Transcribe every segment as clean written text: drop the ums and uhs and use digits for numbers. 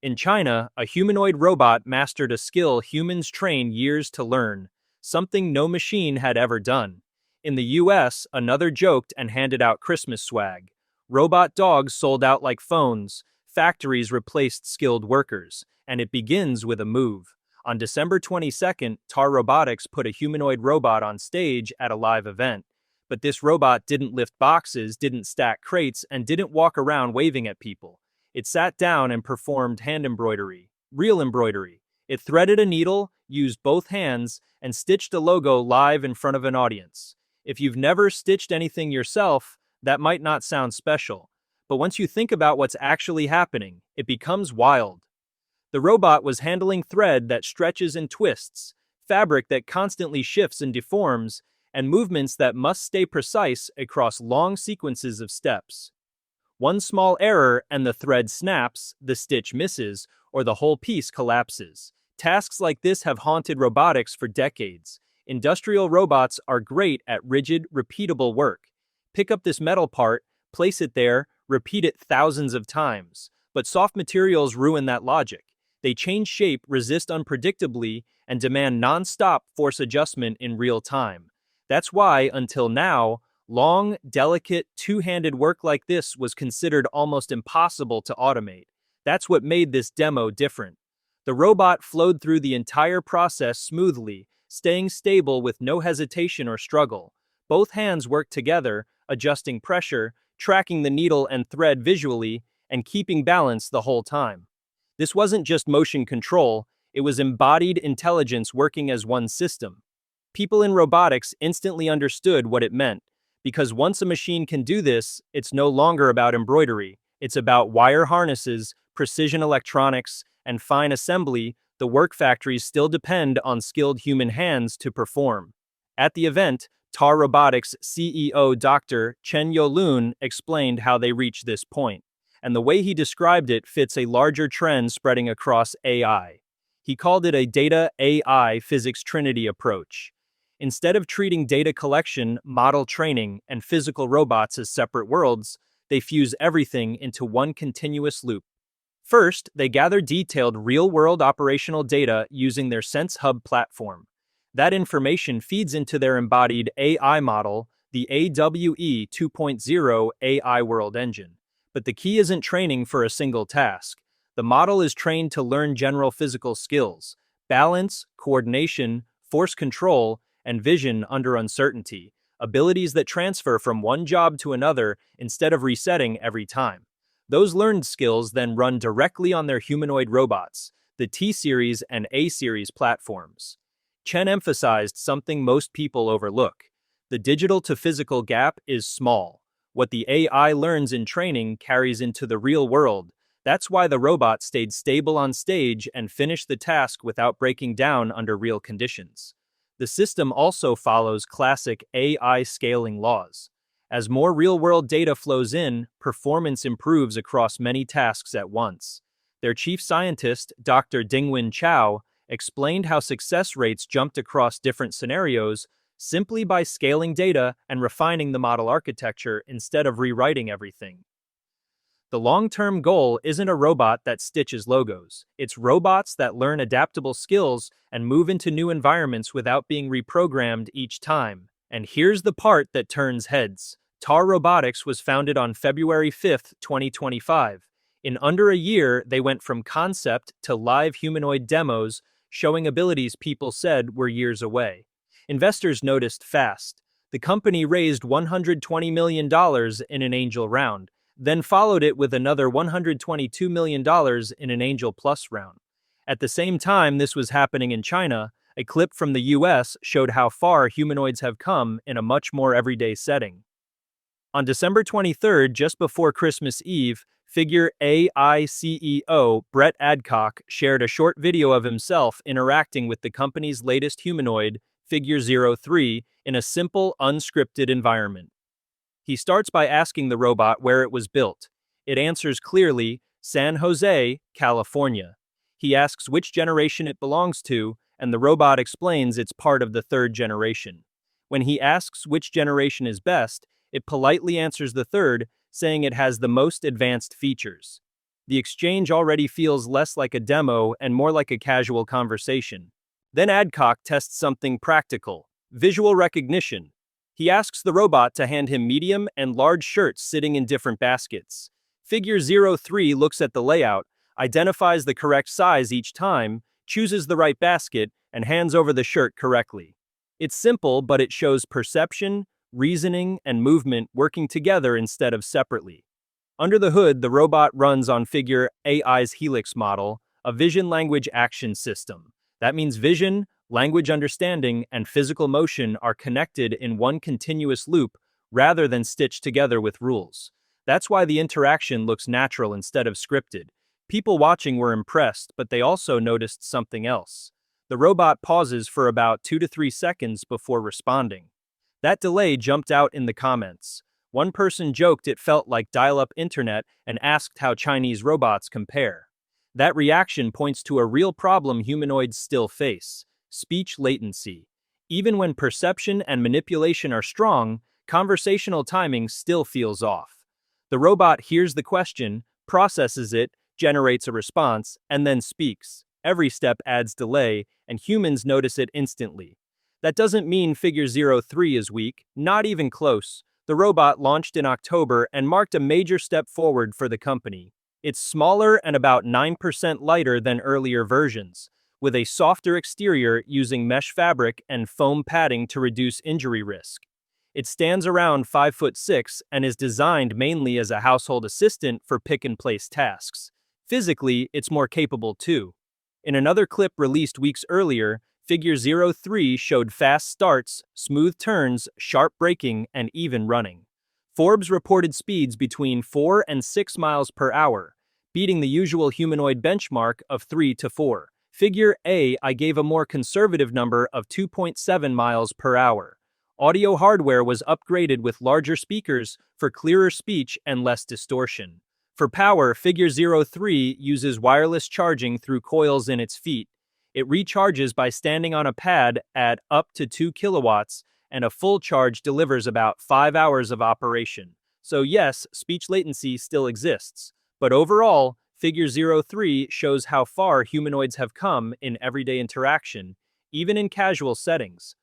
In China, a humanoid robot mastered a skill humans train years to learn, something no machine had ever done. In the US, another joked and handed out Christmas swag. Robot dogs sold out like phones, factories replaced skilled workers, and it begins with a move. On December 22nd, Tar Robotics put a humanoid robot on stage at a live event. But this robot didn't lift boxes, didn't stack crates, and didn't walk around waving at people. It sat down and performed hand embroidery, real embroidery. It threaded a needle, used both hands, and stitched a logo live in front of an audience. If you've never stitched anything yourself, that might not sound special. But once you think about what's actually happening, it becomes wild. The robot was handling thread that stretches and twists, fabric that constantly shifts and deforms, and movements that must stay precise across long sequences of steps. One small error and the thread snaps, the stitch misses, or the whole piece collapses. Tasks like this have haunted robotics for decades. Industrial robots are great at rigid, repeatable work. Pick up this metal part, place it there, repeat it thousands of times. But soft materials ruin that logic. They change shape, resist unpredictably, and demand non-stop force adjustment in real time. That's why, until now, long, delicate, two-handed work like this was considered almost impossible to automate. That's what made this demo different. The robot flowed through the entire process smoothly, staying stable with no hesitation or struggle. Both hands worked together, adjusting pressure, tracking the needle and thread visually, and keeping balance the whole time. This wasn't just motion control, it was embodied intelligence working as one system. People in robotics instantly understood what it meant. Because once a machine can do this, it's no longer about embroidery. It's about wire harnesses, precision electronics, and fine assembly. The work factories still depend on skilled human hands to perform. At the event, Tar Robotics CEO Dr. Chen Yolun explained how they reached this point, and the way he described it fits a larger trend spreading across AI. He called it a data AI physics trinity approach. Instead of treating data collection, model training, and physical robots as separate worlds, they fuse everything into one continuous loop. First, they gather detailed real-world operational data using their SenseHub platform. That information feeds into their embodied AI model, the AWE 2.0 AI World Engine. But the key isn't training for a single task. The model is trained to learn general physical skills, balance, coordination, force control, and vision under uncertainty, abilities that transfer from one job to another instead of resetting every time. Those learned skills then run directly on their humanoid robots, the T-Series and A-Series platforms. Chen emphasized something most people overlook. The digital to physical gap is small. What the AI learns in training carries into the real world. That's why the robot stayed stable on stage and finished the task without breaking down under real conditions. The system also follows classic AI scaling laws. As more real-world data flows in, performance improves across many tasks at once. Their chief scientist, Dr. Dingwen Chao, explained how success rates jumped across different scenarios simply by scaling data and refining the model architecture instead of rewriting everything. The long-term goal isn't a robot that stitches logos. It's robots that learn adaptable skills and move into new environments without being reprogrammed each time. And here's the part that turns heads. Tar Robotics was founded on February 5, 2025. In under a year, they went from concept to live humanoid demos, showing abilities people said were years away. Investors noticed fast. The company raised $120 million in an angel round, then followed it with another $122 million in an Angel Plus round. At the same time this was happening in China, a clip from the US showed how far humanoids have come in a much more everyday setting. On December 23rd, just before Christmas Eve, Figure AI CEO Brett Adcock shared a short video of himself interacting with the company's latest humanoid, Figure 03, in a simple, unscripted environment. He starts by asking the robot where it was built. It answers clearly, San Jose, California. He asks which generation it belongs to, and the robot explains it's part of the third generation. When he asks which generation is best, it politely answers the third, saying it has the most advanced features. The exchange already feels less like a demo and more like a casual conversation. Then Adcock tests something practical: visual recognition. He asks the robot to hand him medium and large shirts sitting in different baskets. Figure 03 looks at the layout, identifies the correct size each time, chooses the right basket, and hands over the shirt correctly. It's simple, but it shows perception, reasoning, and movement working together instead of separately. Under the hood, the robot runs on Figure AI's Helix model, a vision language action system. That means vision, language understanding, and physical motion are connected in one continuous loop rather than stitched together with rules. That's why the interaction looks natural instead of scripted. People watching were impressed, but they also noticed something else. The robot pauses for about 2 to 3 seconds before responding. That delay jumped out in the comments. One person joked it felt like dial-up internet and asked how Chinese robots compare. That reaction points to a real problem humanoids still face: speech latency. Even when perception and manipulation are strong, conversational timing still feels off. The robot hears the question, processes it, generates a response, and then speaks. Every step adds delay, and humans notice it instantly. That doesn't mean Figure 03 is weak, not even close. The robot launched in October and marked a major step forward for the company. It's smaller and about 9% lighter than earlier versions, with a softer exterior using mesh fabric and foam padding to reduce injury risk. It stands around 5'6" and is designed mainly as a household assistant for pick-and-place tasks. Physically, it's more capable too. In another clip released weeks earlier, Figure 03 showed fast starts, smooth turns, sharp braking, and even running. Forbes reported speeds between 4 and 6 miles per hour, beating the usual humanoid benchmark of 3 to 4. Figure AI gave a more conservative number of 2.7 miles per hour. Audio hardware was upgraded with larger speakers for clearer speech and less distortion. For power, Figure 03 uses wireless charging through coils in its feet. It recharges by standing on a pad at up to 2 kilowatts, and a full charge delivers about 5 hours of operation. So yes, speech latency still exists. But overall, Figure 03 shows how far humanoids have come in everyday interaction, even in casual settings.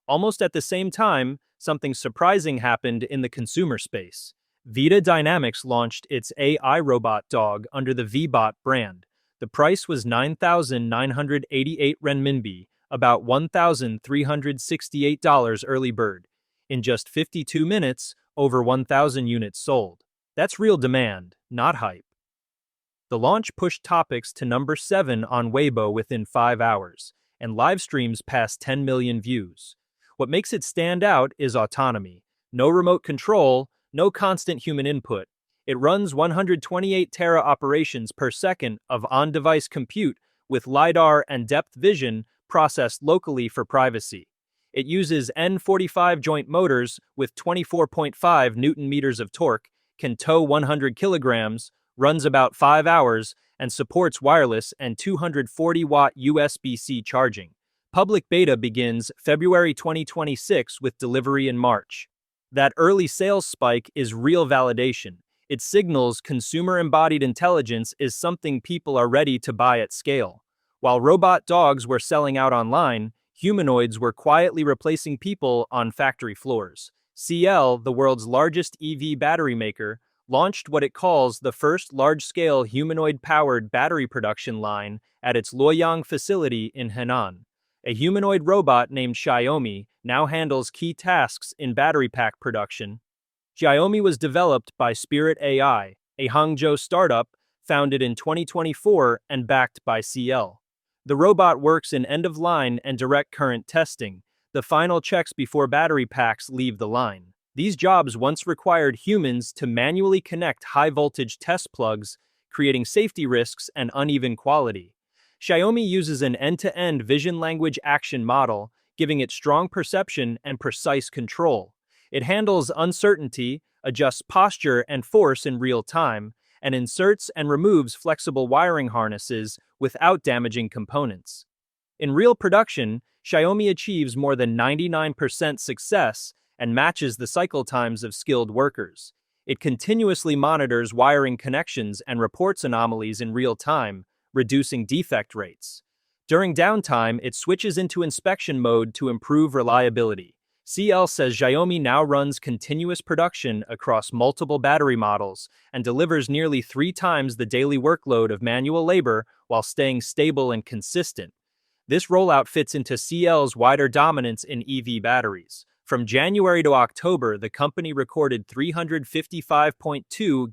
Almost at the same time, something surprising happened in the consumer space. Vita Dynamics launched its AI robot dog under the VBot brand. The price was 9,988 renminbi, about $1,368 early bird. In just 52 minutes, over 1,000 units sold. That's real demand, not hype. The launch pushed topics to number 7 on Weibo within 5 hours, and live streams passed 10 million views. What makes it stand out is autonomy. No remote control, no constant human input. It runs 128 tera operations per second of on-device compute with LiDAR and depth vision processed locally for privacy. It uses N45 joint motors with 24.5 Newton-meters of torque, can tow 100 kilograms, runs about 5 hours, and supports wireless and 240-watt USB-C charging. Public beta begins February 2026 with delivery in March. That early sales spike is real validation. It signals consumer embodied intelligence is something people are ready to buy at scale. While robot dogs were selling out online, humanoids were quietly replacing people on factory floors. CL, the world's largest EV battery maker, launched what it calls the first large-scale humanoid-powered battery production line at its Luoyang facility in Henan. A humanoid robot named Xiaomi now handles key tasks in battery pack production. Xiaomi was developed by Spirit AI, a Hangzhou startup founded in 2024 and backed by CL. The robot works in end-of-line and direct current testing, the final checks before battery packs leave the line. These jobs once required humans to manually connect high-voltage test plugs, creating safety risks and uneven quality. Xiaomi uses an end-to-end vision language action model, giving it strong perception and precise control. It handles uncertainty, adjusts posture and force in real time, and inserts and removes flexible wiring harnesses without damaging components. In real production, Xiaomi achieves more than 99% success and matches the cycle times of skilled workers. It continuously monitors wiring connections and reports anomalies in real time, reducing defect rates. During downtime, it switches into inspection mode to improve reliability. CL says Xiaomi now runs continuous production across multiple battery models and delivers nearly 3 times the daily workload of manual labor while staying stable and consistent. This rollout fits into CL's wider dominance in EV batteries. From January to October, the company recorded 355.2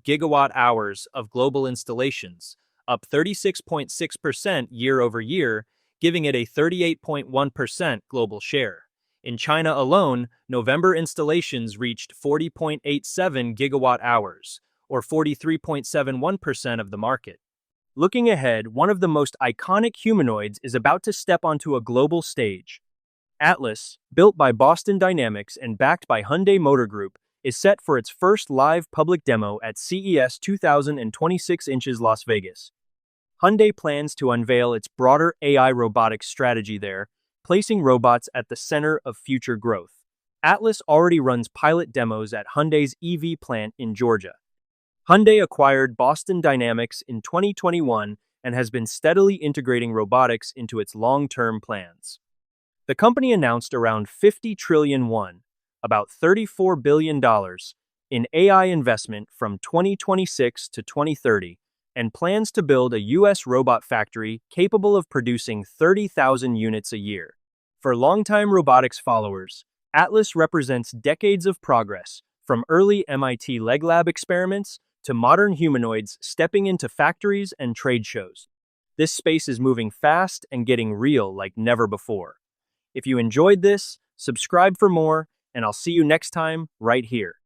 gigawatt-hours of global installations, up 36.6% year-over-year, giving it a 38.1% global share. In China alone, November installations reached 40.87 gigawatt-hours, or 43.71% of the market. Looking ahead, one of the most iconic humanoids is about to step onto a global stage. Atlas, built by Boston Dynamics and backed by Hyundai Motor Group, is set for its first live public demo at CES 2026 in Las Vegas. Hyundai plans to unveil its broader AI robotics strategy there, placing robots at the center of future growth. Atlas already runs pilot demos at Hyundai's EV plant in Georgia. Hyundai acquired Boston Dynamics in 2021 and has been steadily integrating robotics into its long-term plans. The company announced around 50 trillion won, about $34 billion, in AI investment from 2026 to 2030, and plans to build a U.S. robot factory capable of producing 30,000 units a year. For longtime robotics followers, Atlas represents decades of progress, from early MIT Leg Lab experiments to modern humanoids stepping into factories and trade shows. This space is moving fast and getting real like never before. If you enjoyed this, subscribe for more, and I'll see you next time right here.